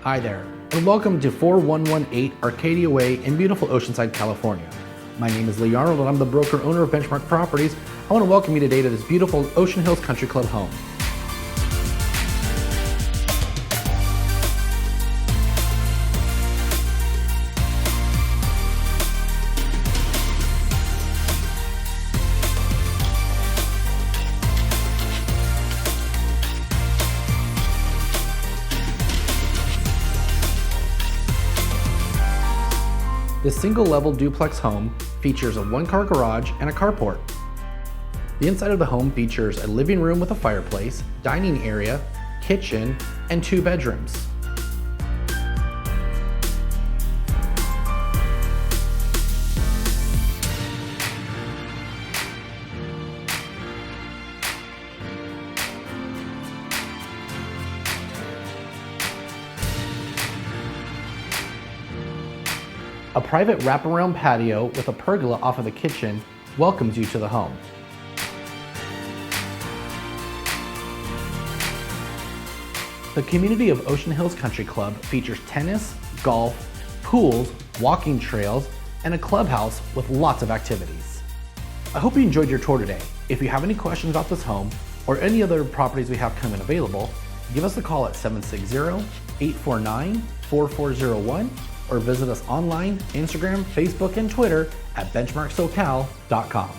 Hi there, and welcome to 4118 Arcadia Way in beautiful Oceanside, California. My name is Lee Arnold, and I'm the broker owner of Benchmark Properties. I want to welcome you today to this beautiful Ocean Hills Country Club home. This single-level duplex home features a one-car garage and a carport. The inside of the home features a living room with a fireplace, dining area, kitchen, and 2 bedrooms. A private wraparound patio with a pergola off of the kitchen welcomes you to the home. The community of Ocean Hills Country Club features tennis, golf, pools, walking trails, and a clubhouse with lots of activities. I hope you enjoyed your tour today. If you have any questions about this home or any other properties we have coming available, give us a call at 760-849-4401 or visit us online, Instagram, Facebook, and Twitter at benchmarksocal.com.